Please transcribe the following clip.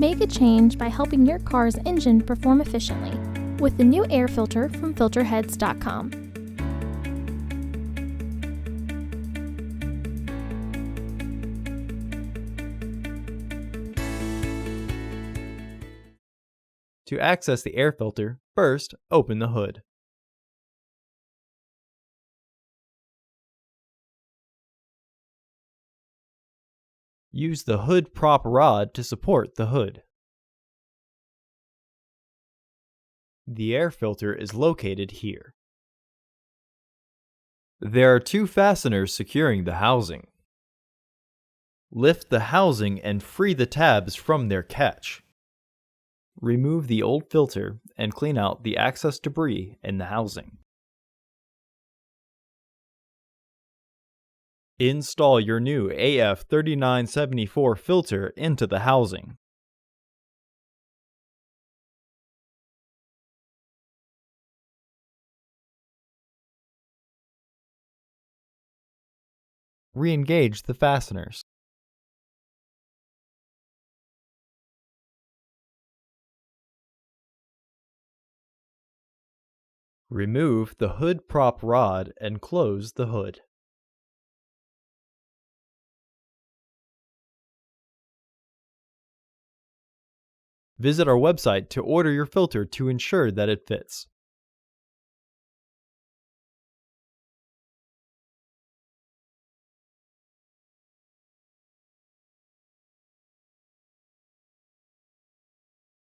Make a change by helping your car's engine perform efficiently with the new air filter from Filterheads.com. To access the air filter, first open the hood. Use the hood prop rod to support the hood. The air filter is located here. There are two fasteners securing the housing. Lift the housing and free the tabs from their catch. Remove the old filter and clean out the excess debris in the housing. Install your new AF3974 filter into the housing. Re-engage the fasteners. Remove the hood prop rod and close the hood. Visit our website to order your filter to ensure that it fits.